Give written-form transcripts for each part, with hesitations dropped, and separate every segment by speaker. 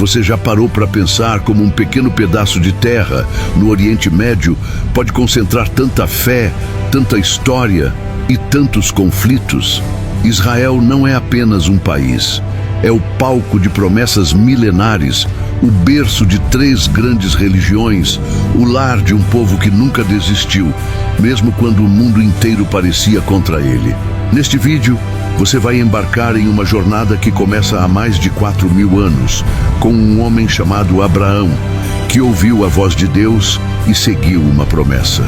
Speaker 1: Você já parou para pensar como um pequeno pedaço de terra no Oriente Médio pode concentrar tanta fé, tanta história e tantos conflitos? Israel não é apenas um país. É o palco de promessas milenares, o berço de 3 grandes religiões, o lar de um povo que nunca desistiu, mesmo quando o mundo inteiro parecia contra ele. Neste vídeo, você vai embarcar em uma jornada que começa há mais de 4.000 anos, com um homem chamado Abraão, que ouviu a voz de Deus e seguiu uma promessa.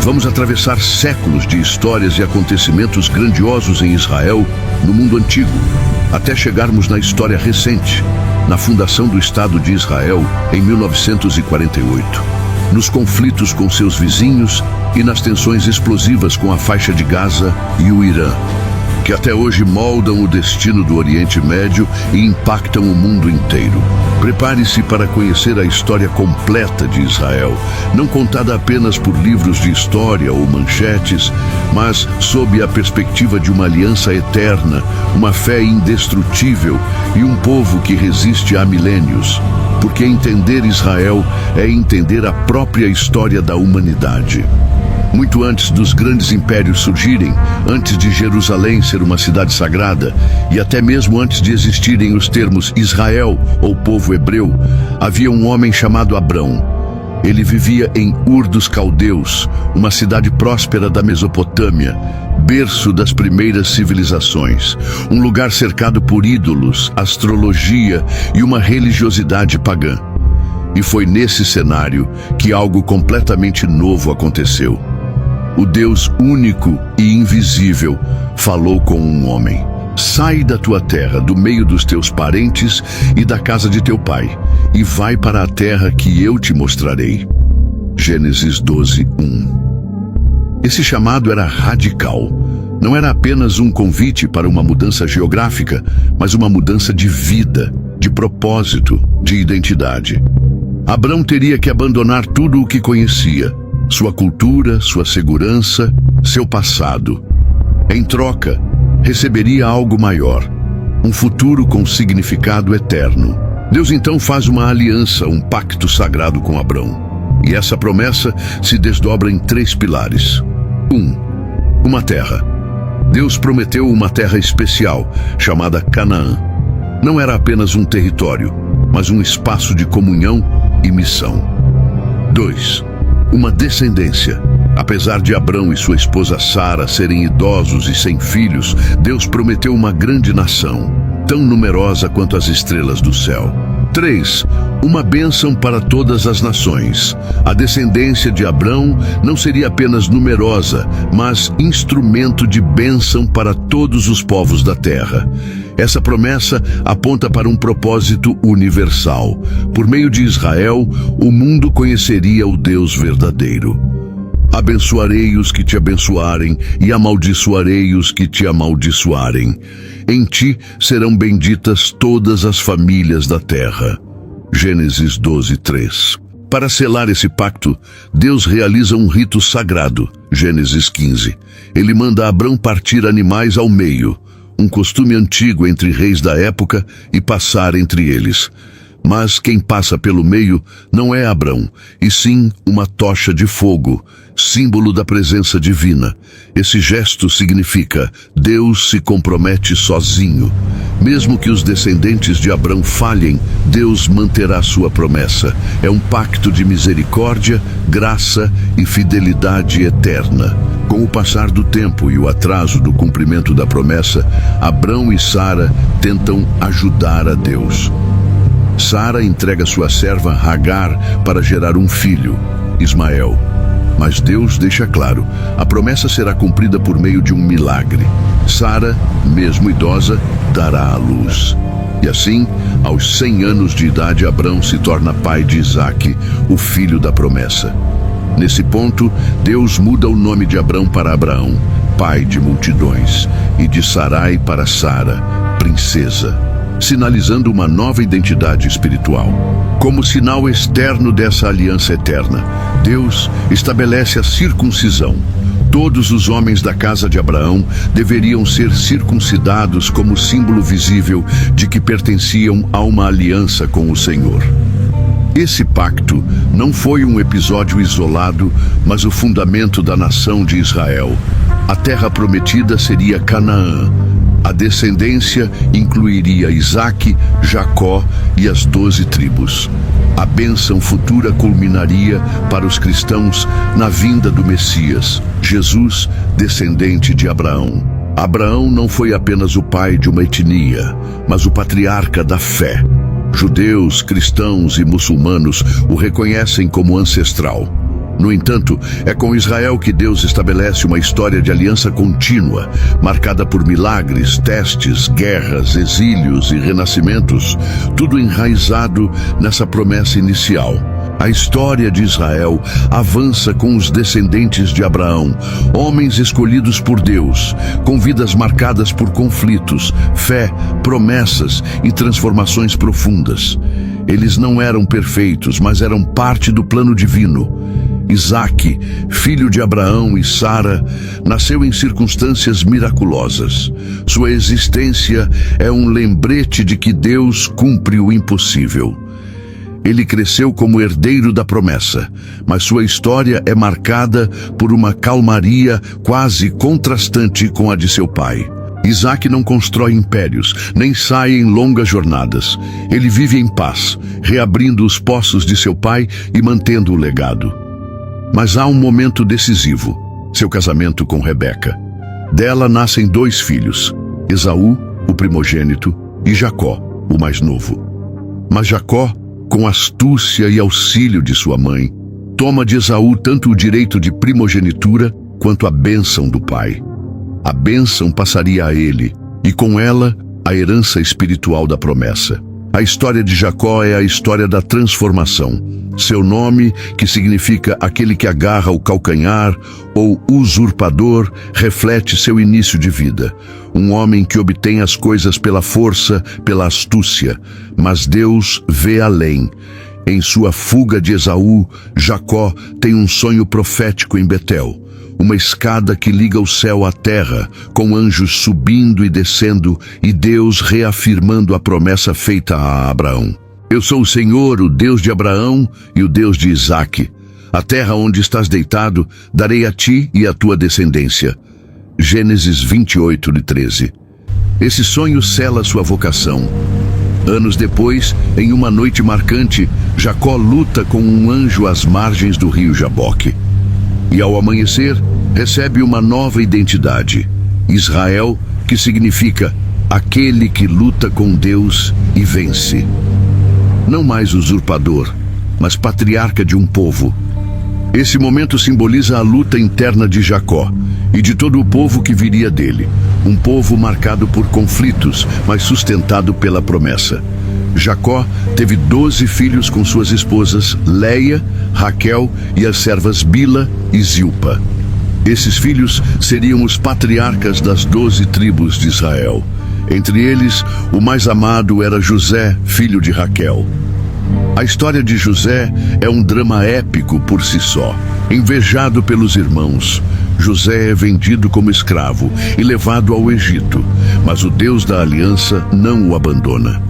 Speaker 1: Vamos atravessar séculos de histórias e acontecimentos grandiosos em Israel, no mundo antigo, até chegarmos na história recente, na fundação do Estado de Israel em 1948, nos conflitos com seus vizinhos e nas tensões explosivas com a faixa de Gaza e o Irã, que até hoje moldam o destino do Oriente Médio e impactam o mundo inteiro. Prepare-se para conhecer a história completa de Israel, não contada apenas por livros de história ou manchetes, mas sob a perspectiva de uma aliança eterna, uma fé indestrutível e um povo que resiste há milênios. Porque entender Israel é entender a própria história da humanidade. Muito antes dos grandes impérios surgirem, antes de Jerusalém ser uma cidade sagrada, e até mesmo antes de existirem os termos Israel ou povo hebreu, havia um homem chamado Abrão. Ele vivia em Ur dos Caldeus, uma cidade próspera da Mesopotâmia, berço das primeiras civilizações, um lugar cercado por ídolos, astrologia e uma religiosidade pagã. E foi nesse cenário que algo completamente novo aconteceu. O Deus único e invisível falou com um homem. Sai da tua terra, do meio dos teus parentes e da casa de teu pai, e vai para a terra que eu te mostrarei. Gênesis 12:1. Esse chamado era radical. Não era apenas um convite para uma mudança geográfica, mas uma mudança de vida, de propósito, de identidade. Abrão teria que abandonar tudo o que conhecia, sua cultura, sua segurança, seu passado. Em troca, receberia algo maior, um futuro com significado eterno. Deus então faz uma aliança, um pacto sagrado com Abrão. E essa promessa se desdobra em 3 pilares. 1. Uma terra. Deus prometeu uma terra especial, chamada Canaã. Não era apenas um território, mas um espaço de comunhão e missão. 2. Uma descendência. Apesar de Abrão e sua esposa Sara serem idosos e sem filhos, Deus prometeu uma grande nação, tão numerosa quanto as estrelas do céu. 3. Uma bênção para todas as nações. A descendência de Abrão não seria apenas numerosa, mas instrumento de bênção para todos os povos da terra. Essa promessa aponta para um propósito universal. Por meio de Israel, o mundo conheceria o Deus verdadeiro. Abençoarei os que te abençoarem e amaldiçoarei os que te amaldiçoarem. Em ti serão benditas todas as famílias da terra. Gênesis 12:3. Para selar esse pacto, Deus realiza um rito sagrado. Gênesis 15. Ele manda Abrão partir animais ao meio, um costume antigo entre reis da época, e passar entre eles. Mas quem passa pelo meio não é Abrão, e sim uma tocha de fogo, símbolo da presença divina. Esse gesto significa: Deus se compromete sozinho. Mesmo que os descendentes de Abrão falhem, Deus manterá sua promessa. É um pacto de misericórdia, graça e fidelidade eterna. Com o passar do tempo e o atraso do cumprimento da promessa, Abrão e Sara tentam ajudar a Deus. Sara entrega sua serva Hagar para gerar um filho, Ismael. Mas Deus deixa claro, a promessa será cumprida por meio de um milagre. Sara, mesmo idosa, dará à luz. E assim, aos 100 anos de idade, Abrão se torna pai de Isaque, o filho da promessa. Nesse ponto, Deus muda o nome de Abrão para Abraão, pai de multidões, e de Sarai para Sara, princesa, sinalizando uma nova identidade espiritual. Como sinal externo dessa aliança eterna, Deus estabelece a circuncisão. Todos os homens da casa de Abraão deveriam ser circuncidados como símbolo visível de que pertenciam a uma aliança com o Senhor. Esse pacto não foi um episódio isolado, mas o fundamento da nação de Israel. A terra prometida seria Canaã. A descendência incluiria Isaque, Jacó e as 12 tribos. A bênção futura culminaria para os cristãos na vinda do Messias, Jesus, descendente de Abraão. Abraão não foi apenas o pai de uma etnia, mas o patriarca da fé. Judeus, cristãos e muçulmanos o reconhecem como ancestral. No entanto, é com Israel que Deus estabelece uma história de aliança contínua, marcada por milagres, testes, guerras, exílios e renascimentos, tudo enraizado nessa promessa inicial. A história de Israel avança com os descendentes de Abraão, homens escolhidos por Deus, com vidas marcadas por conflitos, fé, promessas e transformações profundas. Eles não eram perfeitos, mas eram parte do plano divino. Isaque, filho de Abraão e Sara, nasceu em circunstâncias miraculosas. Sua existência é um lembrete de que Deus cumpre o impossível. Ele cresceu como herdeiro da promessa, mas sua história é marcada por uma calmaria quase contrastante com a de seu pai. Isaque não constrói impérios, nem sai em longas jornadas. Ele vive em paz, reabrindo os poços de seu pai e mantendo o legado. Mas há um momento decisivo, seu casamento com Rebeca. Dela nascem 2 filhos, Esaú, o primogênito, e Jacó, o mais novo. Mas Jacó, com astúcia e auxílio de sua mãe, toma de Esaú tanto o direito de primogenitura quanto a bênção do pai. A bênção passaria a ele, e com ela, a herança espiritual da promessa. A história de Jacó é a história da transformação. Seu nome, que significa aquele que agarra o calcanhar ou usurpador, reflete seu início de vida. Um homem que obtém as coisas pela força, pela astúcia, mas Deus vê além. Em sua fuga de Esaú, Jacó tem um sonho profético em Betel. Uma escada que liga o céu à terra, com anjos subindo e descendo, e Deus reafirmando a promessa feita a Abraão. Eu sou o Senhor, o Deus de Abraão e o Deus de Isaque. A terra onde estás deitado, darei a ti e à tua descendência. Gênesis 28:13. Esse sonho sela sua vocação. Anos depois, em uma noite marcante, Jacó luta com um anjo às margens do rio Jaboque. E ao amanhecer, recebe uma nova identidade, Israel, que significa aquele que luta com Deus e vence. Não mais usurpador, mas patriarca de um povo. Esse momento simboliza a luta interna de Jacó e de todo o povo que viria dele. Um povo marcado por conflitos, mas sustentado pela promessa. Jacó teve 12 filhos com suas esposas Leia, Raquel e as servas Bila e Zilpa. Esses filhos seriam os patriarcas das 12 tribos de Israel. Entre eles, o mais amado era José, filho de Raquel. A história de José é um drama épico por si só. Invejado pelos irmãos, José é vendido como escravo e levado ao Egito, mas o Deus da aliança não o abandona.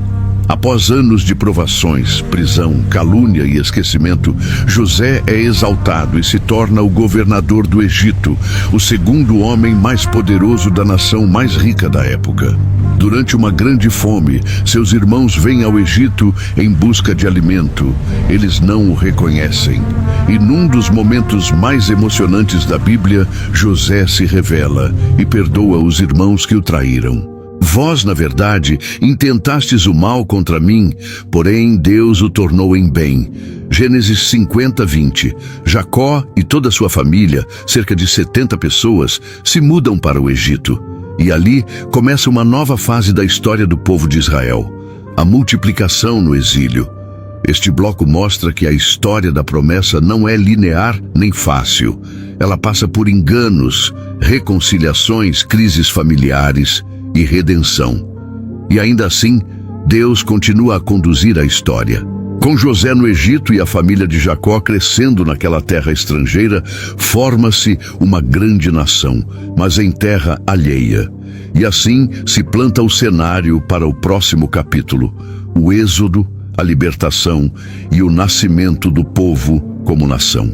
Speaker 1: Após anos de provações, prisão, calúnia e esquecimento, José é exaltado e se torna o governador do Egito, o segundo homem mais poderoso da nação mais rica da época. Durante uma grande fome, seus irmãos vêm ao Egito em busca de alimento. Eles não o reconhecem. E num dos momentos mais emocionantes da Bíblia, José se revela e perdoa os irmãos que o traíram. Vós, na verdade, intentastes o mal contra mim, porém Deus o tornou em bem. Gênesis 50:20. Jacó e toda a sua família, cerca de 70 pessoas, se mudam para o Egito. E ali começa uma nova fase da história do povo de Israel, a multiplicação no exílio. Este bloco mostra que a história da promessa não é linear nem fácil. Ela passa por enganos, reconciliações, crises familiares e redenção. E ainda assim, Deus continua a conduzir a história. Com José no Egito e a família de Jacó crescendo naquela terra estrangeira, forma-se uma grande nação, mas em terra alheia. E assim se planta o cenário para o próximo capítulo: o êxodo, a libertação e o nascimento do povo como nação.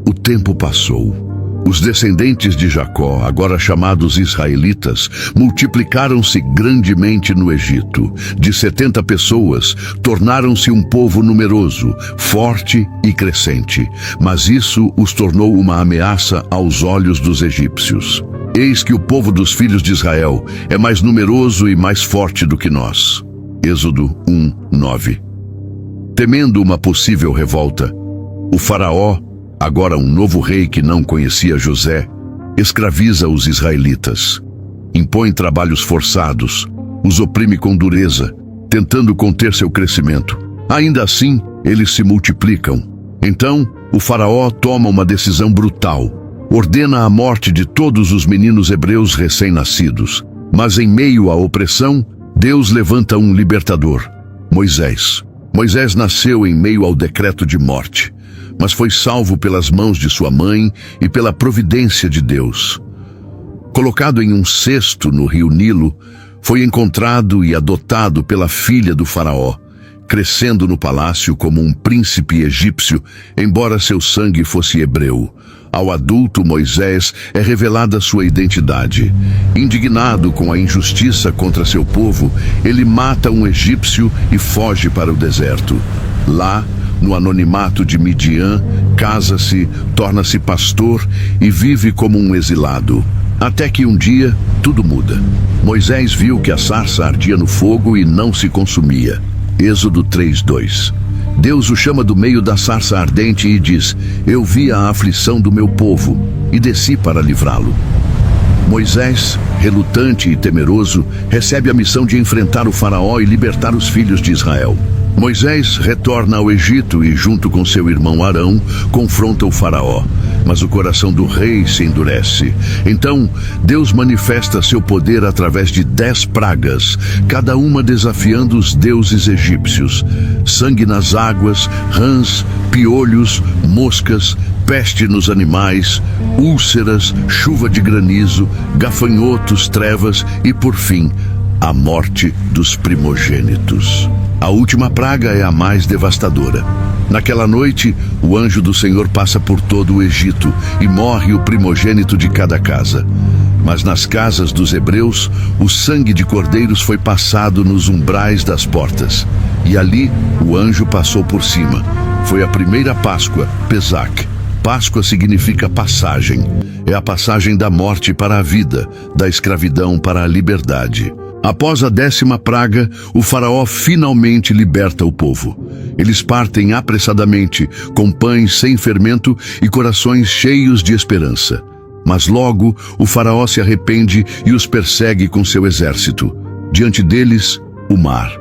Speaker 1: O tempo passou. Os descendentes de Jacó, agora chamados israelitas, multiplicaram-se grandemente no Egito. De 70 pessoas, tornaram-se um povo numeroso, forte e crescente. Mas isso os tornou uma ameaça aos olhos dos egípcios. Eis que o povo dos filhos de Israel é mais numeroso e mais forte do que nós. Êxodo 1:9. Temendo uma possível revolta, o faraó, agora um novo rei que não conhecia José, escraviza os israelitas. Impõe trabalhos forçados, os oprime com dureza, tentando conter seu crescimento. Ainda assim, eles se multiplicam. Então, o faraó toma uma decisão brutal. Ordena a morte de todos os meninos hebreus recém-nascidos. Mas em meio à opressão, Deus levanta um libertador, Moisés. Moisés nasceu em meio ao decreto de morte, mas foi salvo pelas mãos de sua mãe e pela providência de Deus. Colocado em um cesto no rio Nilo, foi encontrado e adotado pela filha do faraó, crescendo no palácio como um príncipe egípcio, embora seu sangue fosse hebreu. Ao adulto Moisés é revelada sua identidade. Indignado com a injustiça contra seu povo, ele mata um egípcio e foge para o deserto. Lá, no anonimato de Midian, casa-se, torna-se pastor e vive como um exilado. Até que um dia, tudo muda. Moisés viu que a sarça ardia no fogo e não se consumia. Êxodo 3:2. Deus o chama do meio da sarça ardente e diz: Eu vi a aflição do meu povo e desci para livrá-lo. Moisés, relutante e temeroso, recebe a missão de enfrentar o faraó e libertar os filhos de Israel. Moisés retorna ao Egito e, junto com seu irmão Arão, confronta o faraó. Mas o coração do rei se endurece. Então, Deus manifesta seu poder através de 10 pragas, cada uma desafiando os deuses egípcios. Sangue nas águas, rãs, piolhos, moscas, peste nos animais, úlceras, chuva de granizo, gafanhotos, trevas e, por fim, a morte dos primogênitos. A última praga é a mais devastadora. Naquela noite, o anjo do Senhor passa por todo o Egito e morre o primogênito de cada casa. Mas nas casas dos hebreus, o sangue de cordeiros foi passado nos umbrais das portas. E ali, o anjo passou por cima. Foi a primeira Páscoa, Pesach. Páscoa significa passagem. É a passagem da morte para a vida, da escravidão para a liberdade. Após a 10ª praga, o faraó finalmente liberta o povo. Eles partem apressadamente, com pães sem fermento e corações cheios de esperança. Mas logo, o faraó se arrepende e os persegue com seu exército. Diante deles, o mar.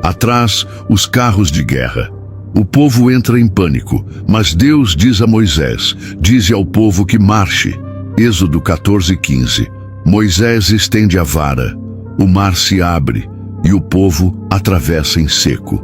Speaker 1: Atrás, os carros de guerra. O povo entra em pânico, mas Deus diz a Moisés: dize ao povo que marche. Êxodo 14:15. Moisés estende a vara. O mar se abre e o povo atravessa em seco.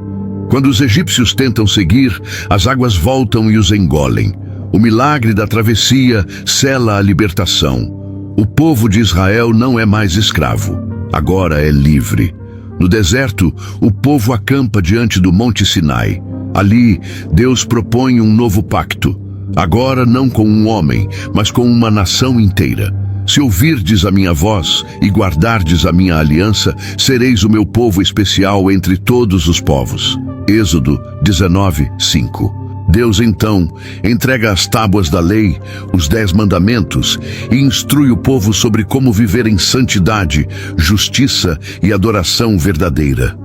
Speaker 1: Quando os egípcios tentam seguir, as águas voltam e os engolem. O milagre da travessia sela a libertação. O povo de Israel não é mais escravo, agora é livre. No deserto, o povo acampa diante do Monte Sinai. Ali, Deus propõe um novo pacto, agora não com um homem, mas com uma nação inteira. Se ouvirdes a minha voz e guardardes a minha aliança, sereis o meu povo especial entre todos os povos. Êxodo 19:5. Deus então entrega as tábuas da lei, os 10 mandamentos, e instrui o povo sobre como viver em santidade, justiça e adoração verdadeira.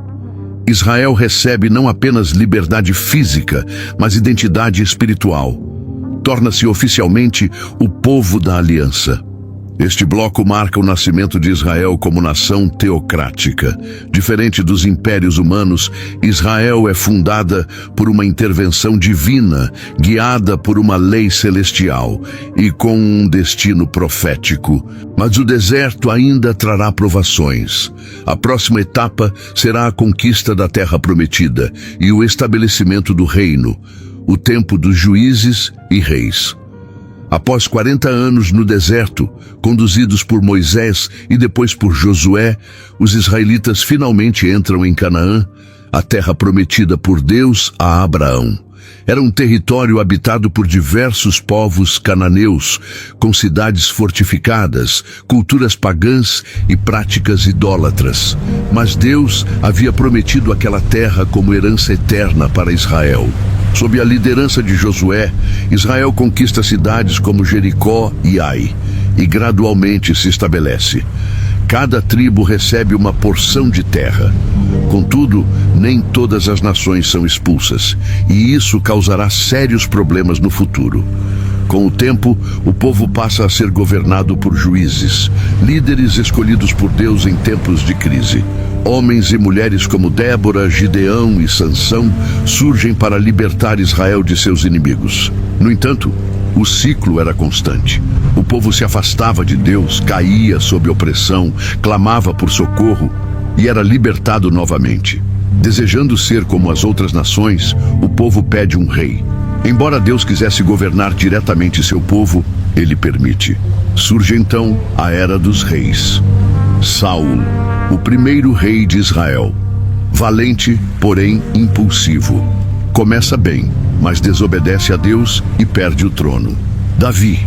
Speaker 1: Israel recebe não apenas liberdade física, mas identidade espiritual. Torna-se oficialmente o povo da aliança. Este bloco marca o nascimento de Israel como nação teocrática. Diferente dos impérios humanos, Israel é fundada por uma intervenção divina, guiada por uma lei celestial e com um destino profético. Mas o deserto ainda trará provações. A próxima etapa será a conquista da terra prometida e o estabelecimento do reino, o tempo dos juízes e reis. Após 40 anos no deserto, conduzidos por Moisés e depois por Josué, os israelitas finalmente entram em Canaã, a terra prometida por Deus a Abraão. Era um território habitado por diversos povos cananeus, com cidades fortificadas, culturas pagãs e práticas idólatras. Mas Deus havia prometido aquela terra como herança eterna para Israel. Sob a liderança de Josué, Israel conquista cidades como Jericó e Ai, e gradualmente se estabelece. Cada tribo recebe uma porção de terra. Contudo, nem todas as nações são expulsas, e isso causará sérios problemas no futuro. Com o tempo, o povo passa a ser governado por juízes, líderes escolhidos por Deus em tempos de crise. Homens e mulheres como Débora, Gideão e Sansão surgem para libertar Israel de seus inimigos. No entanto, o ciclo era constante. O povo se afastava de Deus, caía sob opressão, clamava por socorro e era libertado novamente. Desejando ser como as outras nações, o povo pede um rei. Embora Deus quisesse governar diretamente seu povo, ele permite. Surge então a Era dos Reis. Saul, o primeiro rei de Israel. Valente, porém impulsivo. Começa bem, mas desobedece a Deus e perde o trono. Davi.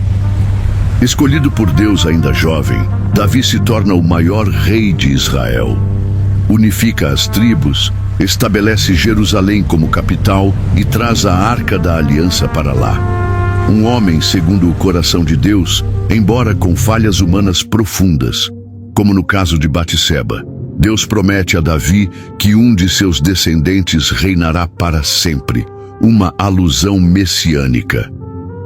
Speaker 1: Escolhido por Deus ainda jovem, Davi se torna o maior rei de Israel. Unifica as tribos, estabelece Jerusalém como capital e traz a Arca da Aliança para lá. Um homem segundo o coração de Deus, embora com falhas humanas profundas, como no caso de Batseba. Deus promete a Davi que um de seus descendentes reinará para sempre, uma alusão messiânica.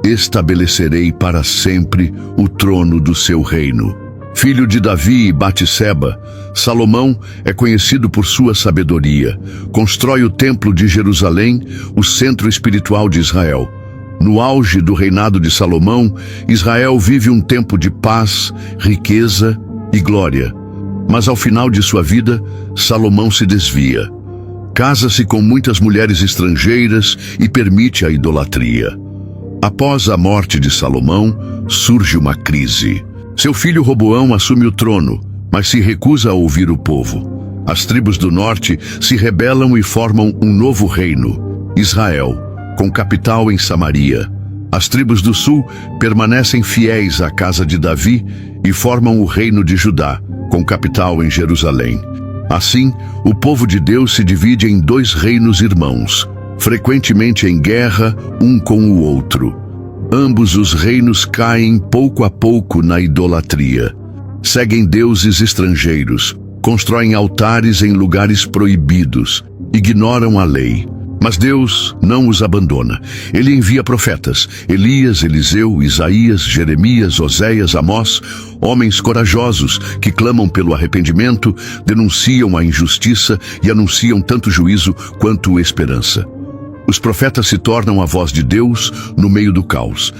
Speaker 1: Estabelecerei para sempre o trono do seu reino. Filho de Davi e Batseba, Salomão é conhecido por sua sabedoria. Constrói o Templo de Jerusalém, o centro espiritual de Israel. No auge do reinado de Salomão, Israel vive um tempo de paz, riqueza e glória. Mas ao final de sua vida, Salomão se desvia. Casa-se com muitas mulheres estrangeiras e permite a idolatria. Após a morte de Salomão, surge uma crise. Seu filho Roboão assume o trono, mas se recusa a ouvir o povo. As tribos do norte se rebelam e formam um novo reino, Israel, com capital em Samaria. As tribos do sul permanecem fiéis à casa de Davi e formam o reino de Judá, com capital em Jerusalém. Assim, o povo de Deus se divide em dois reinos irmãos, frequentemente em guerra um com o outro. Ambos os reinos caem pouco a pouco na idolatria. Seguem deuses estrangeiros, constroem altares em lugares proibidos, ignoram a lei. Mas Deus não os abandona. Ele envia profetas, Elias, Eliseu, Isaías, Jeremias, Oséias, Amós, homens corajosos que clamam pelo arrependimento, denunciam a injustiça e anunciam tanto juízo quanto esperança. Os profetas se tornam a voz de Deus no meio do caos.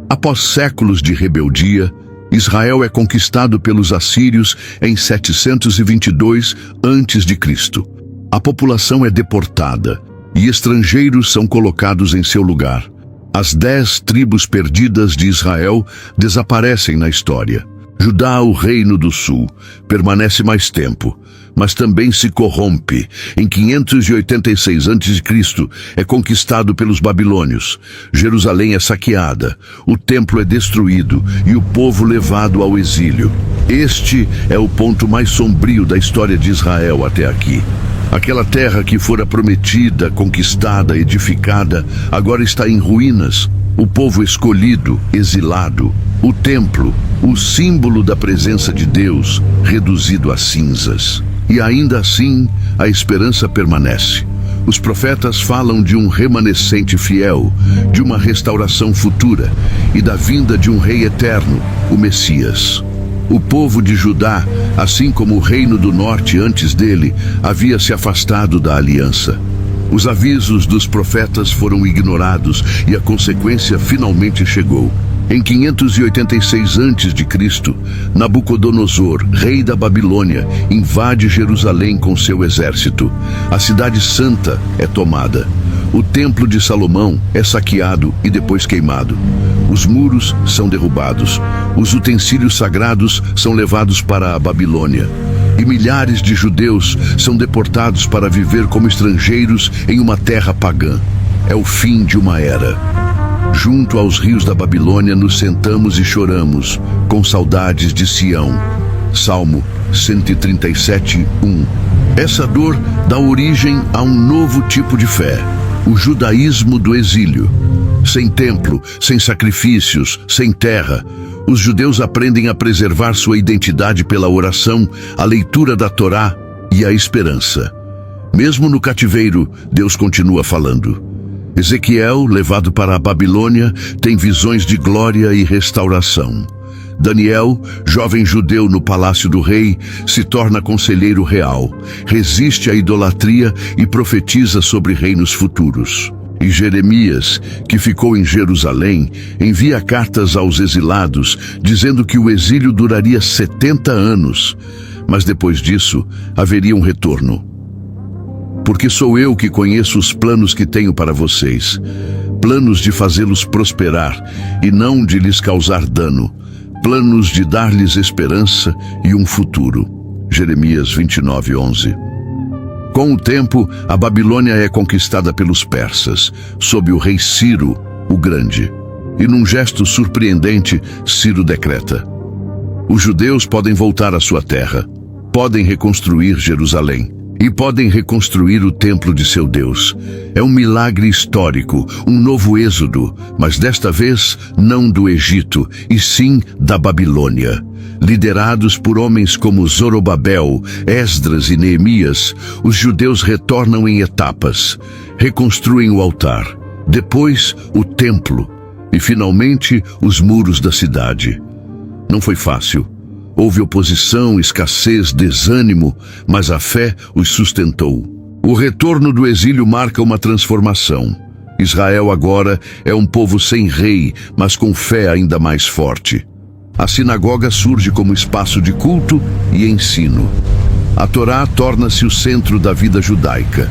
Speaker 1: Após séculos de rebeldia, Israel é conquistado pelos assírios em 722 a.C. A população é deportada e estrangeiros são colocados em seu lugar. As 10 tribos perdidas de Israel desaparecem na história. Judá, o reino do sul, permanece mais tempo, mas também se corrompe. Em 586 a.C., é conquistado pelos babilônios. Jerusalém é saqueada, o templo é destruído e o povo levado ao exílio. Este é o ponto mais sombrio da história de Israel até aqui. Aquela terra que fora prometida, conquistada, edificada, agora está em ruínas. O povo escolhido, exilado. O templo, o símbolo da presença de Deus, reduzido a cinzas. E ainda assim, a esperança permanece. Os profetas falam de um remanescente fiel, de uma restauração futura e da vinda de um rei eterno, o Messias. O povo de Judá, assim como o reino do norte antes dele, havia se afastado da aliança. Os avisos dos profetas foram ignorados e a consequência finalmente chegou. Em 586 a.C., Nabucodonosor, rei da Babilônia, invade Jerusalém com seu exército. A cidade santa é tomada. O templo de Salomão é saqueado e depois queimado. Os muros são derrubados. Os utensílios sagrados são levados para a Babilônia. E milhares de judeus são deportados para viver como estrangeiros em uma terra pagã. É o fim de uma era. Junto aos rios da Babilônia nos sentamos e choramos, com saudades de Sião. Salmo 137, 1. Essa dor dá origem a um novo tipo de fé, o judaísmo do exílio. Sem templo, sem sacrifícios, sem terra, os judeus aprendem a preservar sua identidade pela oração, a leitura da Torá e a esperança. Mesmo no cativeiro, Deus continua falando. Ezequiel, levado para a Babilônia, tem visões de glória e restauração. Daniel, jovem judeu no palácio do rei, se torna conselheiro real, resiste à idolatria e profetiza sobre reinos futuros. E Jeremias, que ficou em Jerusalém, envia cartas aos exilados, dizendo que o exílio duraria 70 anos, mas depois disso haveria um retorno. Porque sou eu que conheço os planos que tenho para vocês, planos de fazê-los prosperar e não de lhes causar dano, planos de dar-lhes esperança e um futuro. Jeremias 29, 11. Com o tempo, a Babilônia é conquistada pelos persas, sob o rei Ciro, o Grande. E num gesto surpreendente, Ciro decreta: os judeus podem voltar à sua terra, podem reconstruir Jerusalém e podem reconstruir o templo de seu Deus. É um milagre histórico, um novo êxodo, mas desta vez não do Egito, e sim da Babilônia. Liderados por homens como Zorobabel, Esdras e Neemias, os judeus retornam em etapas, reconstruem o altar, depois o templo e finalmente os muros da cidade. Não foi fácil. Houve oposição, escassez, desânimo, mas a fé os sustentou. O retorno do exílio marca uma transformação. Israel agora é um povo sem rei, mas com fé ainda mais forte. A sinagoga surge como espaço de culto e ensino. A Torá torna-se o centro da vida judaica.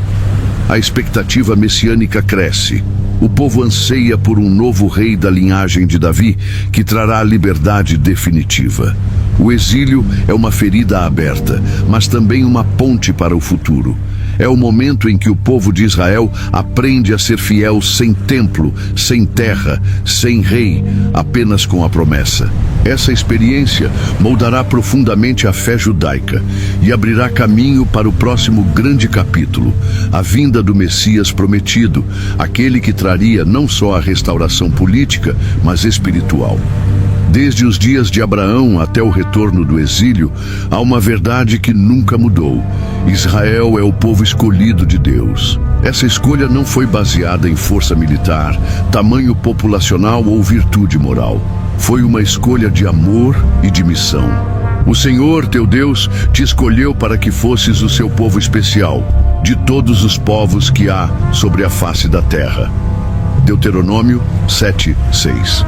Speaker 1: A expectativa messiânica cresce. O povo anseia por um novo rei da linhagem de Davi, que trará a liberdade definitiva. O exílio é uma ferida aberta, mas também uma ponte para o futuro. É o momento em que o povo de Israel aprende a ser fiel sem templo, sem terra, sem rei, apenas com a promessa. Essa experiência moldará profundamente a fé judaica e abrirá caminho para o próximo grande capítulo, a vinda do Messias prometido, aquele que traria não só a restauração política, mas espiritual. Desde os dias de Abraão até o retorno do exílio, há uma verdade que nunca mudou. Israel é o povo escolhido de Deus. Essa escolha não foi baseada em força militar, tamanho populacional ou virtude moral. Foi uma escolha de amor e de missão. O Senhor, teu Deus, te escolheu para que fosses o seu povo especial, de todos os povos que há sobre a face da terra. Deuteronômio 7, 6.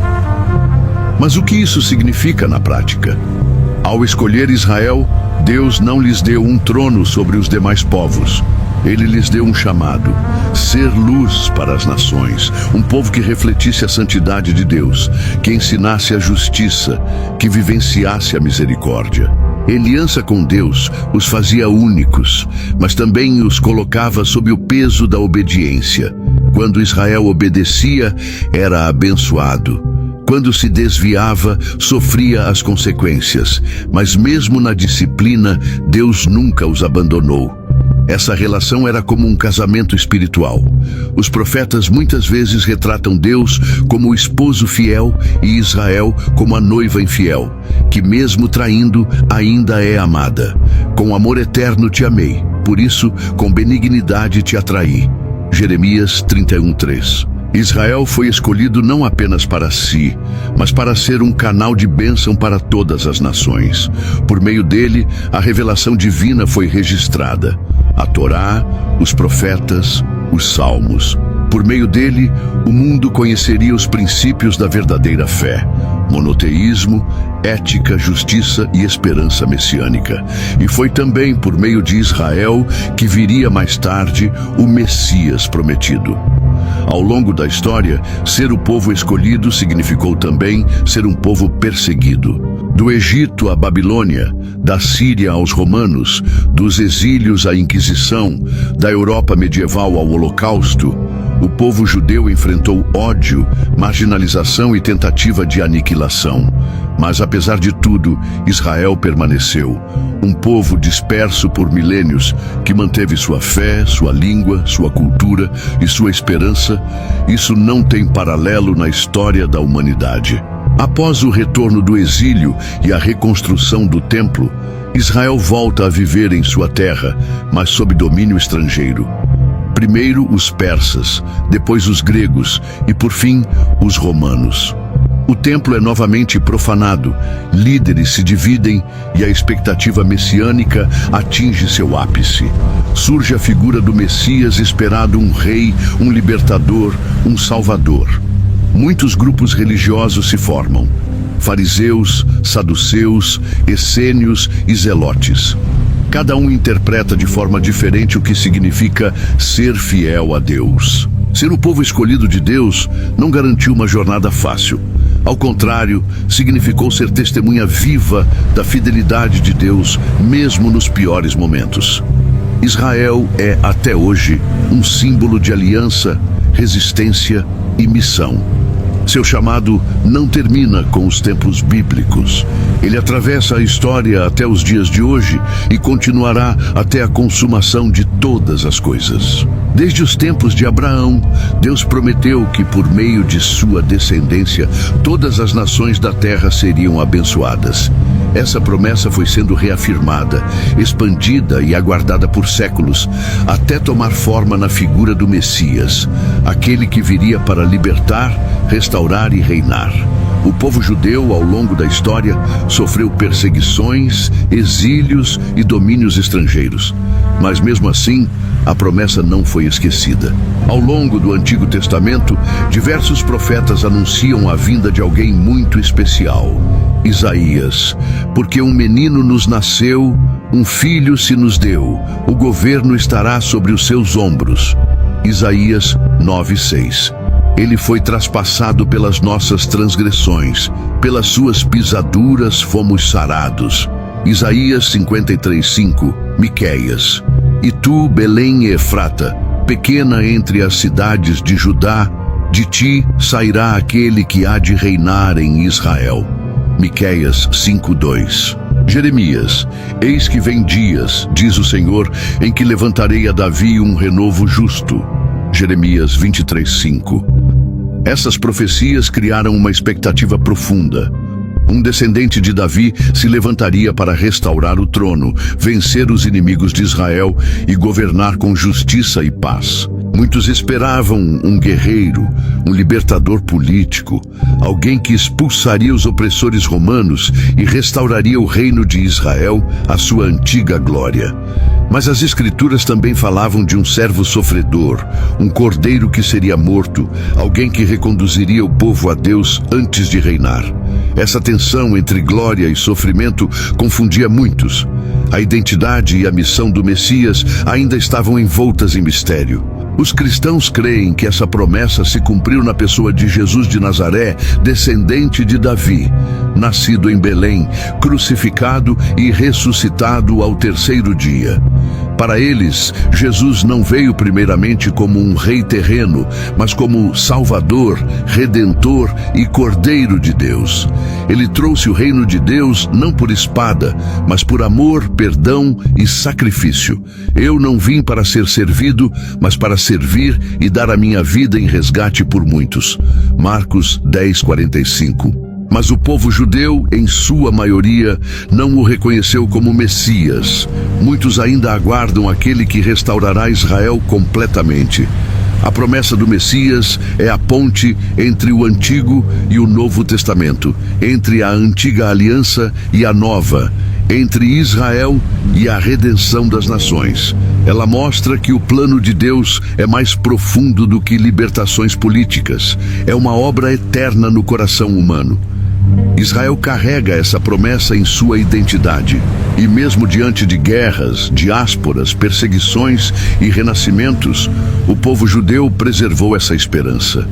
Speaker 1: Mas o que isso significa na prática? Ao escolher Israel, Deus não lhes deu um trono sobre os demais povos. Ele lhes deu um chamado: ser luz para as nações, um povo que refletisse a santidade de Deus, que ensinasse a justiça, que vivenciasse a misericórdia. Aliança com Deus os fazia únicos, mas também os colocava sob o peso da obediência. Quando Israel obedecia, era abençoado. Quando se desviava, sofria as consequências, mas mesmo na disciplina, Deus nunca os abandonou. Essa relação era como um casamento espiritual. Os profetas muitas vezes retratam Deus como o esposo fiel e Israel como a noiva infiel, que mesmo traindo, ainda é amada. Com amor eterno te amei, por isso com benignidade te atraí. Jeremias 31:3. Israel foi escolhido não apenas para si, mas para ser um canal de bênção para todas as nações. Por meio dele, a revelação divina foi registrada. A Torá, os profetas, os salmos. Por meio dele, o mundo conheceria os princípios da verdadeira fé: monoteísmo, ética, justiça e esperança messiânica. E foi também por meio de Israel que viria mais tarde o Messias prometido. Ao longo da história, ser o povo escolhido significou também ser um povo perseguido. Do Egito à Babilônia, da Síria aos romanos, dos exílios à Inquisição, da Europa medieval ao Holocausto, o povo judeu enfrentou ódio, marginalização e tentativa de aniquilação. Mas, apesar de tudo, Israel permaneceu. Um povo disperso por milênios que manteve sua fé, sua língua, sua cultura e sua esperança. Isso não tem paralelo na história da humanidade. Após o retorno do exílio e a reconstrução do templo, Israel volta a viver em sua terra, mas sob domínio estrangeiro. Primeiro os persas, depois os gregos e, por fim, os romanos. O templo é novamente profanado, líderes se dividem e a expectativa messiânica atinge seu ápice. Surge a figura do Messias esperado, um rei, um libertador, um salvador. Muitos grupos religiosos se formam: fariseus, saduceus, essênios e zelotes. Cada um interpreta de forma diferente o que significa ser fiel a Deus. Ser o povo escolhido de Deus não garantiu uma jornada fácil. Ao contrário, significou ser testemunha viva da fidelidade de Deus, mesmo nos piores momentos. Israel é, até hoje, um símbolo de aliança, resistência e missão. Seu chamado não termina com os tempos bíblicos. Ele atravessa a história até os dias de hoje e continuará até a consumação de todas as coisas. Desde os tempos de Abraão, Deus prometeu que por meio de sua descendência, todas as nações da terra seriam abençoadas. Essa promessa foi sendo reafirmada, expandida e aguardada por séculos, até tomar forma na figura do Messias, aquele que viria para libertar, restaurar e reinar. O povo judeu, ao longo da história, sofreu perseguições, exílios e domínios estrangeiros. Mas mesmo assim, a promessa não foi esquecida. Ao longo do Antigo Testamento, diversos profetas anunciam a vinda de alguém muito especial: Isaías. Porque um menino nos nasceu, um filho se nos deu, o governo estará sobre os seus ombros. Isaías 9:6. Ele foi traspassado pelas nossas transgressões, pelas suas pisaduras fomos sarados. Isaías 53:5. Miqueias. E tu, Belém e Efrata, pequena entre as cidades de Judá, de ti sairá aquele que há de reinar em Israel. Miqueias 5:2. Jeremias. Eis que vem dias, diz o Senhor, em que levantarei a Davi um renovo justo. Jeremias 23:5. Essas profecias criaram uma expectativa profunda. Um descendente de Davi se levantaria para restaurar o trono, vencer os inimigos de Israel e governar com justiça e paz. Muitos esperavam um guerreiro, um libertador político, alguém que expulsaria os opressores romanos e restauraria o reino de Israel à sua antiga glória. Mas as Escrituras também falavam de um servo sofredor, um cordeiro que seria morto, alguém que reconduziria o povo a Deus antes de reinar. Essa tensão entre glória e sofrimento confundia muitos. A identidade e a missão do Messias ainda estavam envoltas em mistério. Os cristãos creem que essa promessa se cumpriu na pessoa de Jesus de Nazaré, descendente de Davi, nascido em Belém, crucificado e ressuscitado ao terceiro dia. Para eles, Jesus não veio primeiramente como um rei terreno, mas como Salvador, Redentor e Cordeiro de Deus. Ele trouxe o reino de Deus não por espada, mas por amor, perdão e sacrifício. Eu não vim para ser servido, mas para servir e dar a minha vida em resgate por muitos. Marcos 10:45. Mas o povo judeu, em sua maioria, não o reconheceu como Messias. Muitos ainda aguardam aquele que restaurará Israel completamente. A promessa do Messias é a ponte entre o Antigo e o Novo Testamento, entre a antiga aliança e a nova, entre Israel e a redenção das nações. Ela mostra que o plano de Deus é mais profundo do que libertações políticas. É uma obra eterna no coração humano. Israel carrega essa promessa em sua identidade. E mesmo diante de guerras, diásporas, perseguições e renascimentos, o povo judeu preservou essa esperança.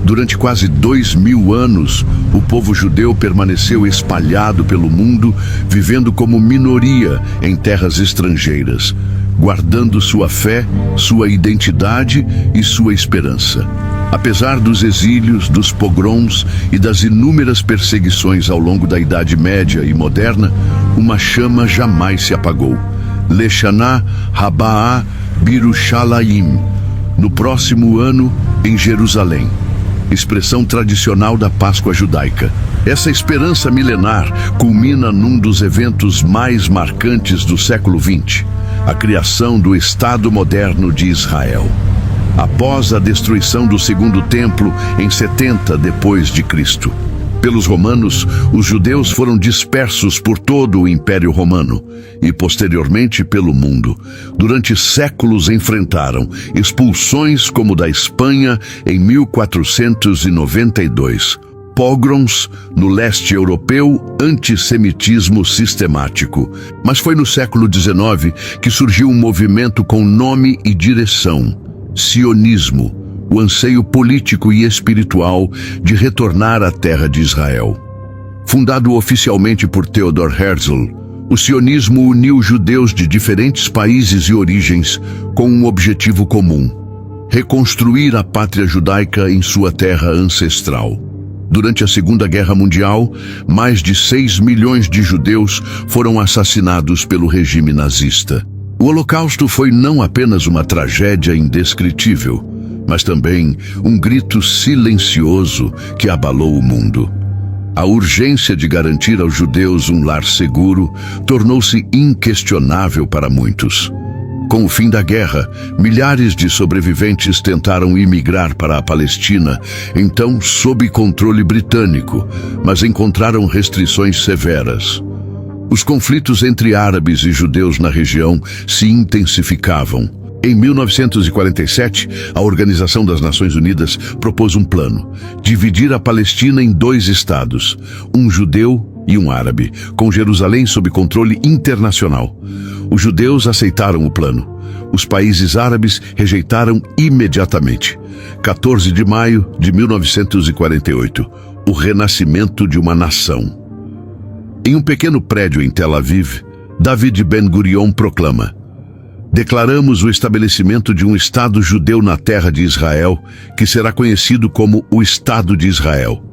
Speaker 1: Durante quase 2000 anos, o povo judeu permaneceu espalhado pelo mundo, vivendo como minoria em terras estrangeiras, guardando sua fé, sua identidade e sua esperança. Apesar dos exílios, dos pogroms e das inúmeras perseguições ao longo da Idade Média e Moderna, uma chama jamais se apagou. Leshaná Haba'á Birushalayim, no próximo ano em Jerusalém, expressão tradicional da Páscoa judaica. Essa esperança milenar culmina num dos eventos mais marcantes do século XX, a criação do Estado moderno de Israel. Após a destruição do Segundo Templo em 70 depois de Cristo. Pelos romanos, os judeus foram dispersos por todo o Império Romano e, posteriormente, pelo mundo. Durante séculos enfrentaram expulsões como da Espanha em 1492, pogroms no leste europeu, antissemitismo sistemático. Mas foi no século XIX que surgiu um movimento com nome e direção: sionismo, o anseio político e espiritual de retornar à terra de Israel. Fundado oficialmente por Theodor Herzl, o sionismo uniu judeus de diferentes países e origens com um objetivo comum: reconstruir a pátria judaica em sua terra ancestral. Durante a Segunda Guerra Mundial, mais de 6 milhões de judeus foram assassinados pelo regime nazista. O Holocausto foi não apenas uma tragédia indescritível, mas também um grito silencioso que abalou o mundo. A urgência de garantir aos judeus um lar seguro tornou-se inquestionável para muitos. Com o fim da guerra, milhares de sobreviventes tentaram imigrar para a Palestina, então sob controle britânico, mas encontraram restrições severas. Os conflitos entre árabes e judeus na região se intensificavam. Em 1947, a Organização das Nações Unidas propôs um plano: dividir a Palestina em 2 estados, um judeu e um árabe, com Jerusalém sob controle internacional. Os judeus aceitaram o plano. Os países árabes rejeitaram imediatamente. 14 de maio de 1948, o renascimento de uma nação. Em um pequeno prédio em Tel Aviv, David Ben-Gurion proclama: declaramos o estabelecimento de um Estado judeu na terra de Israel, que será conhecido como o Estado de Israel.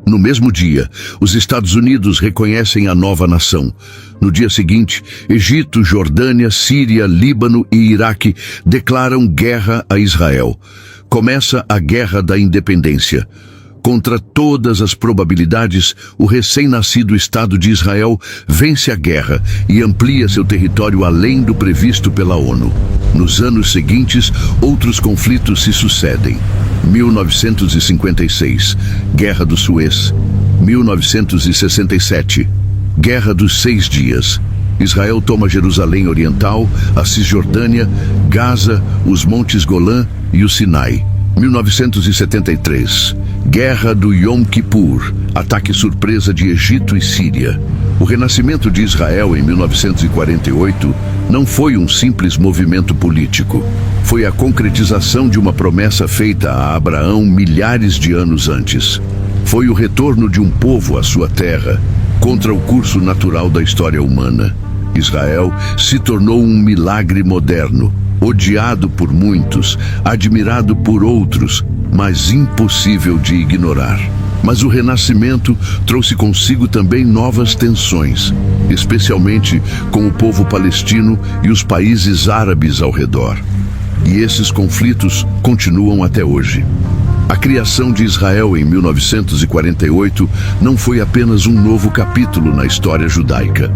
Speaker 1: No mesmo dia, os Estados Unidos reconhecem a nova nação. No dia seguinte, Egito, Jordânia, Síria, Líbano e Iraque declaram guerra a Israel. Começa a Guerra da Independência. Contra todas as probabilidades, o recém-nascido Estado de Israel vence a guerra e amplia seu território além do previsto pela ONU. Nos anos seguintes, outros conflitos se sucedem. 1956, Guerra do Suez. 1967, Guerra dos 6 Dias. Israel toma Jerusalém Oriental, a Cisjordânia, Gaza, os Montes Golã e o Sinai. 1973, Guerra do Yom Kippur, ataque surpresa de Egito e Síria. O renascimento de Israel em 1948 não foi um simples movimento político. Foi a concretização de uma promessa feita a Abraão milhares de anos antes. Foi o retorno de um povo à sua terra, contra o curso natural da história humana. Israel se tornou um milagre moderno, odiado por muitos, admirado por outros, mas impossível de ignorar. Mas o renascimento trouxe consigo também novas tensões, especialmente com o povo palestino e os países árabes ao redor. E esses conflitos continuam até hoje. A criação de Israel em 1948 não foi apenas um novo capítulo na história judaica.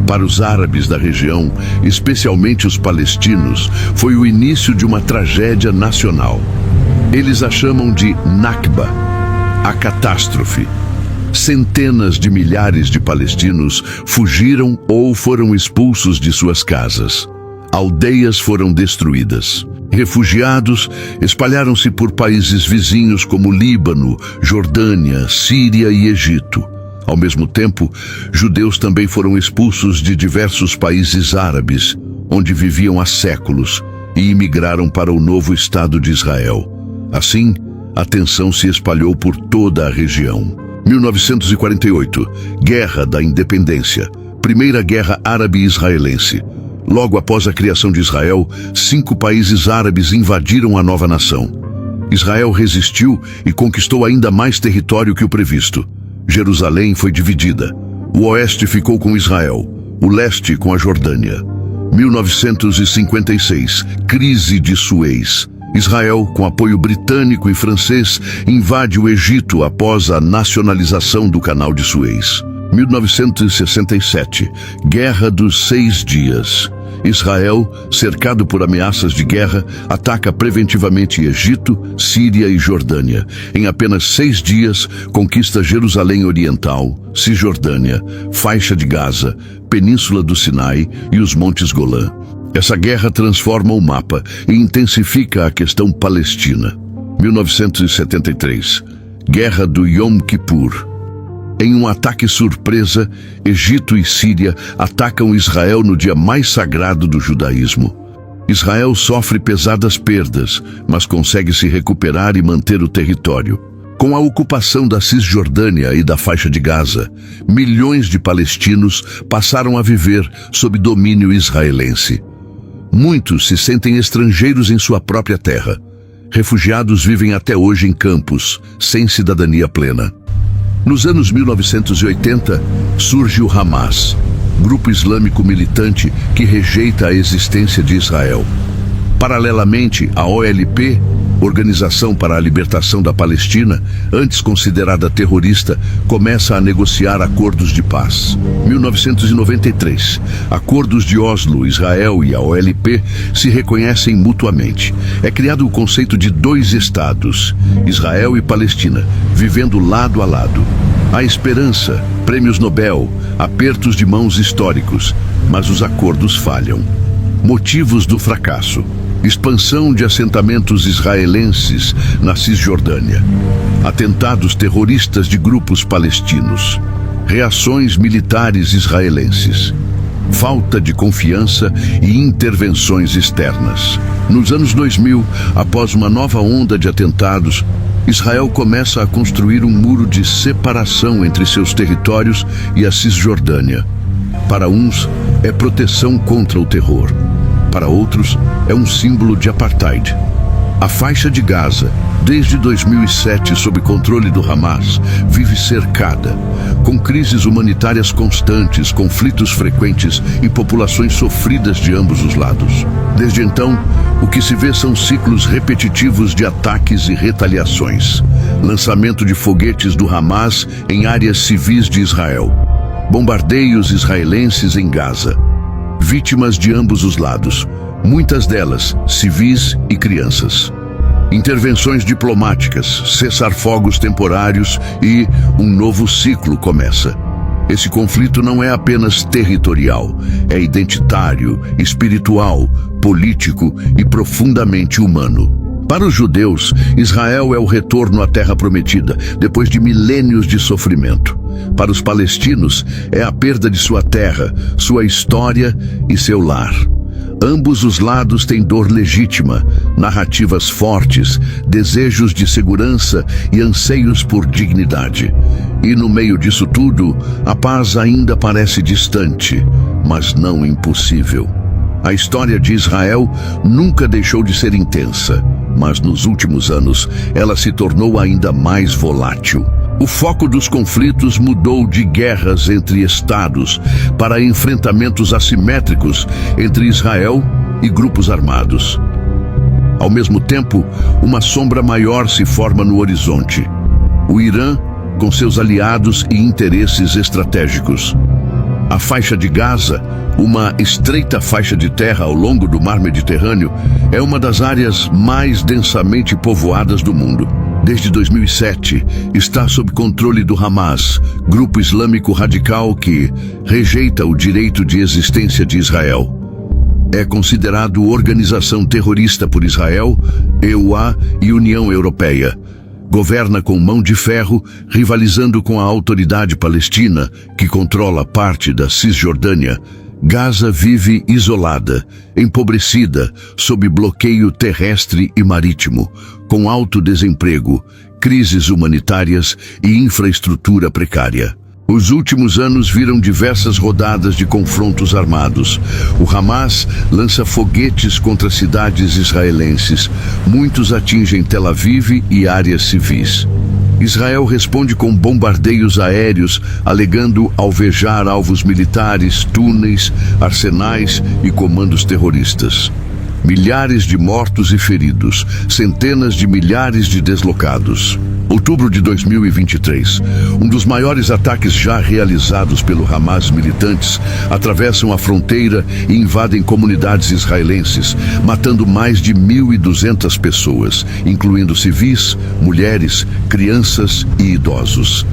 Speaker 1: Para os árabes da região, especialmente os palestinos, foi o início de uma tragédia nacional. Eles a chamam de Nakba, a catástrofe. Centenas de milhares de palestinos fugiram ou foram expulsos de suas casas. Aldeias foram destruídas. Refugiados espalharam-se por países vizinhos como Líbano, Jordânia, Síria e Egito. Ao mesmo tempo, judeus também foram expulsos de diversos países árabes, onde viviam há séculos, e imigraram para o novo Estado de Israel. Assim, a tensão se espalhou por toda a região. 1948, Guerra da Independência, Primeira Guerra Árabe-Israelense. Logo após a criação de Israel, 5 países árabes invadiram a nova nação. Israel resistiu e conquistou ainda mais território que o previsto. Jerusalém foi dividida. O oeste ficou com Israel, o leste com a Jordânia. 1956, Crise de Suez. Israel, com apoio britânico e francês, invade o Egito após a nacionalização do Canal de Suez. 1967, Guerra dos 6 Dias. Israel, cercado por ameaças de guerra, ataca preventivamente Egito, Síria e Jordânia. Em apenas 6 dias, conquista Jerusalém Oriental, Cisjordânia, Faixa de Gaza, Península do Sinai e os Montes Golã. Essa guerra transforma o mapa e intensifica a questão palestina. 1973, Guerra do Yom Kippur. Em um ataque surpresa, Egito e Síria atacam Israel no dia mais sagrado do judaísmo. Israel sofre pesadas perdas, mas consegue se recuperar e manter o território. Com a ocupação da Cisjordânia e da Faixa de Gaza, milhões de palestinos passaram a viver sob domínio israelense. Muitos se sentem estrangeiros em sua própria terra. Refugiados vivem até hoje em campos, sem cidadania plena. Nos anos 1980, surge o Hamas, grupo islâmico militante que rejeita a existência de Israel. Paralelamente, a OLP, Organização para a Libertação da Palestina, antes considerada terrorista, começa a negociar acordos de paz. 1993, Acordos de Oslo, Israel e a OLP se reconhecem mutuamente. É criado o conceito de 2 estados, Israel e Palestina, vivendo lado a lado. Há esperança, prêmios Nobel, apertos de mãos históricos, mas os acordos falham. Motivos do fracasso: expansão de assentamentos israelenses na Cisjordânia, atentados terroristas de grupos palestinos, reações militares israelenses, falta de confiança e intervenções externas. Nos anos 2000, após uma nova onda de atentados, Israel começa a construir um muro de separação entre seus territórios e a Cisjordânia. Para uns, é proteção contra o terror. Para outros, é um símbolo de apartheid. A Faixa de Gaza, desde 2007 sob controle do Hamas, vive cercada, com crises humanitárias constantes, conflitos frequentes e populações sofridas de ambos os lados. Desde então, o que se vê são ciclos repetitivos de ataques e retaliações. Lançamento de foguetes do Hamas em áreas civis de Israel. Bombardeios israelenses em Gaza. Vítimas de ambos os lados, muitas delas civis e crianças. Intervenções diplomáticas, cessar-fogos temporários e um novo ciclo começa. Esse conflito não é apenas territorial, é identitário, espiritual, político e profundamente humano. Para os judeus, Israel é o retorno à Terra Prometida, depois de milênios de sofrimento. Para os palestinos, é a perda de sua terra, sua história e seu lar. Ambos os lados têm dor legítima, narrativas fortes, desejos de segurança e anseios por dignidade. E no meio disso tudo, a paz ainda parece distante, mas não impossível. A história de Israel nunca deixou de ser intensa, mas nos últimos anos ela se tornou ainda mais volátil. O foco dos conflitos mudou de guerras entre estados para enfrentamentos assimétricos entre Israel e grupos armados. Ao mesmo tempo, uma sombra maior se forma no horizonte. O Irã, com seus aliados e interesses estratégicos. A faixa de Gaza, uma estreita faixa de terra ao longo do mar Mediterrâneo, é uma das áreas mais densamente povoadas do mundo. Desde 2007, está sob controle do Hamas, grupo islâmico radical que rejeita o direito de existência de Israel. É considerado organização terrorista por Israel, EUA e União Europeia. Governa com mão de ferro, rivalizando com a autoridade palestina, que controla parte da Cisjordânia. Gaza vive isolada, empobrecida, sob bloqueio terrestre e marítimo, com alto desemprego, crises humanitárias e infraestrutura precária. Os últimos anos viram diversas rodadas de confrontos armados. O Hamas lança foguetes contra cidades israelenses. Muitos atingem Tel Aviv e áreas civis. Israel responde com bombardeios aéreos, alegando alvejar alvos militares, túneis, arsenais e comandos terroristas. Milhares de mortos e feridos, centenas de milhares de deslocados. Outubro de 2023, um dos maiores ataques já realizados pelo Hamas. Militantes atravessam a fronteira e invadem comunidades israelenses, matando mais de 1.200 pessoas, incluindo civis, mulheres, crianças e idosos.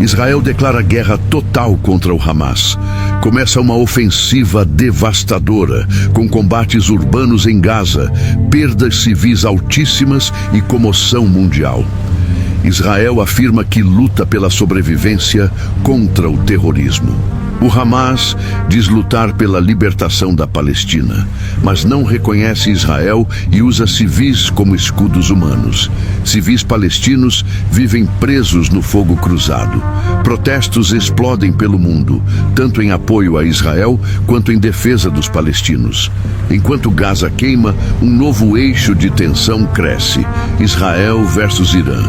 Speaker 1: Israel declara guerra total contra o Hamas. Começa uma ofensiva devastadora, com combates urbanos em Gaza, perdas civis altíssimas e comoção mundial. Israel afirma que luta pela sobrevivência contra o terrorismo. O Hamas diz lutar pela libertação da Palestina, mas não reconhece Israel e usa civis como escudos humanos. Civis palestinos vivem presos no fogo cruzado. Protestos explodem pelo mundo, tanto em apoio a Israel quanto em defesa dos palestinos. Enquanto Gaza queima, um novo eixo de tensão cresce: Israel versus Irã.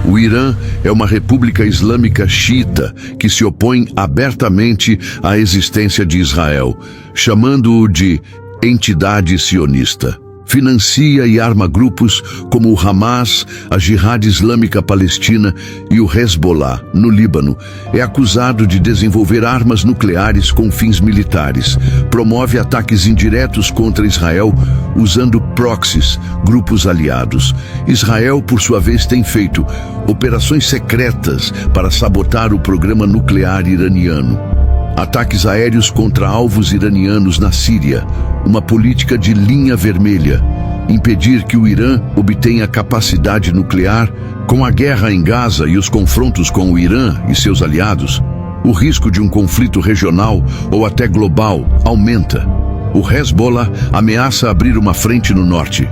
Speaker 1: O Irã é uma república islâmica xiita que se opõe abertamente à existência de Israel, chamando-o de entidade sionista. Financia e arma grupos como o Hamas, a Jihad Islâmica Palestina e o Hezbollah, no Líbano. É acusado de desenvolver armas nucleares com fins militares. Promove ataques indiretos contra Israel usando proxies, grupos aliados. Israel, por sua vez, tem feito operações secretas para sabotar o programa nuclear iraniano. Ataques aéreos contra alvos iranianos na Síria, uma política de linha vermelha. Impedir que o Irã obtenha capacidade nuclear. Com a guerra em Gaza e os confrontos com o Irã e seus aliados, o risco de um conflito regional ou até global aumenta. O Hezbollah ameaça abrir uma frente no norte.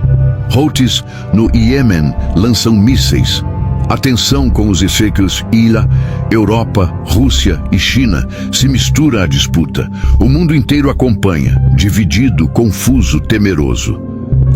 Speaker 1: Houthis, no Iêmen, lançam mísseis. A tensão com os efeitos ilha, Europa, Rússia e China se mistura à disputa. O mundo inteiro acompanha, dividido, confuso, temeroso.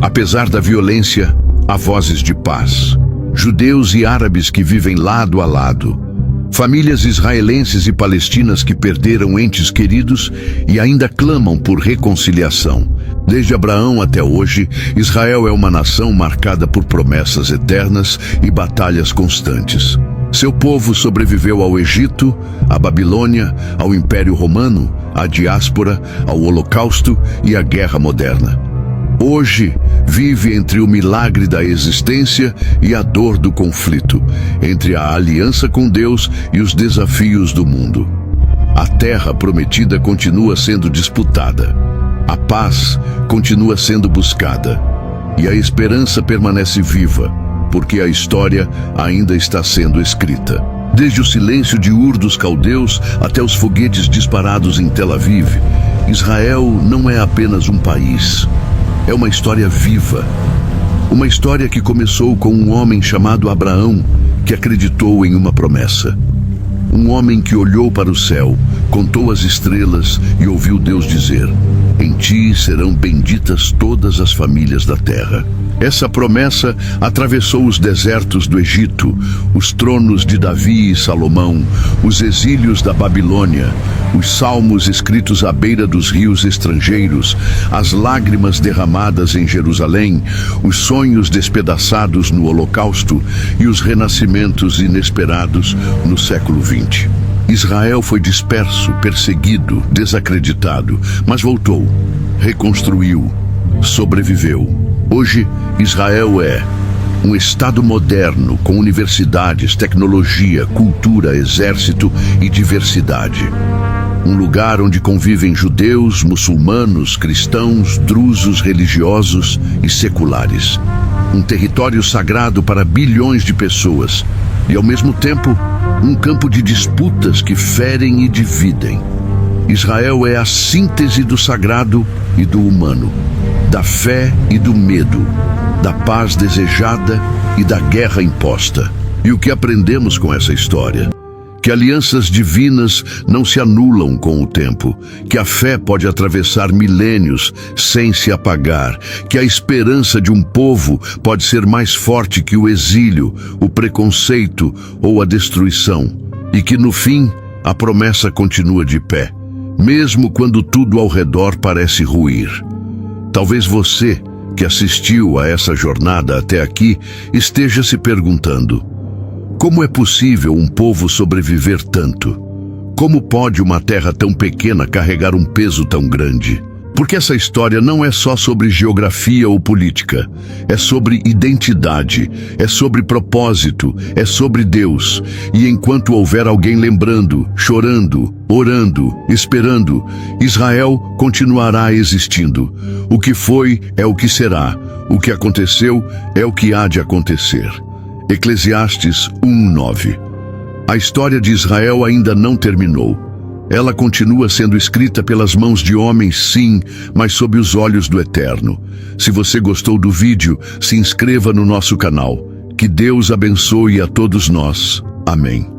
Speaker 1: Apesar da violência, há vozes de paz. Judeus e árabes que vivem lado a lado. Famílias israelenses e palestinas que perderam entes queridos e ainda clamam por reconciliação. Desde Abraão até hoje, Israel é uma nação marcada por promessas eternas e batalhas constantes. Seu povo sobreviveu ao Egito, à Babilônia, ao Império Romano, à diáspora, ao Holocausto e à Guerra Moderna. Hoje, vive entre o milagre da existência e a dor do conflito, entre a aliança com Deus e os desafios do mundo. A terra prometida continua sendo disputada. A paz continua sendo buscada. E a esperança permanece viva, porque a história ainda está sendo escrita. Desde o silêncio de Ur dos caldeus até os foguetes disparados em Tel Aviv, Israel não é apenas um país. É uma história viva. Uma história que começou com um homem chamado Abraão, que acreditou em uma promessa. Um homem que olhou para o céu, contou as estrelas e ouviu Deus dizer: em ti serão benditas todas as famílias da terra. Essa promessa atravessou os desertos do Egito, os tronos de Davi e Salomão, os exílios da Babilônia, os salmos escritos à beira dos rios estrangeiros, as lágrimas derramadas em Jerusalém, os sonhos despedaçados no Holocausto e os renascimentos inesperados no século XX. Israel foi disperso, perseguido, desacreditado, mas voltou, reconstruiu, sobreviveu. Hoje, Israel é um Estado moderno, com universidades, tecnologia, cultura, exército e diversidade. Um lugar onde convivem judeus, muçulmanos, cristãos, drusos, religiosos e seculares. Um território sagrado para bilhões de pessoas e, ao mesmo tempo, um campo de disputas que ferem e dividem. Israel é a síntese do sagrado e do humano, da fé e do medo, da paz desejada e da guerra imposta. E o que aprendemos com essa história? Que alianças divinas não se anulam com o tempo, que a fé pode atravessar milênios sem se apagar, que a esperança de um povo pode ser mais forte que o exílio, o preconceito ou a destruição, e que no fim a promessa continua de pé, mesmo quando tudo ao redor parece ruir. Talvez você, que assistiu a essa jornada até aqui, esteja se perguntando: como é possível um povo sobreviver tanto? Como pode uma terra tão pequena carregar um peso tão grande? Porque essa história não é só sobre geografia ou política. É sobre identidade, é sobre propósito, é sobre Deus. E enquanto houver alguém lembrando, chorando, orando, esperando, Israel continuará existindo. O que foi é o que será. O que aconteceu é o que há de acontecer. Eclesiastes 1:9. A história de Israel ainda não terminou. Ela continua sendo escrita pelas mãos de homens, sim, mas sob os olhos do Eterno. Se você gostou do vídeo, se inscreva no nosso canal. Que Deus abençoe a todos nós. Amém.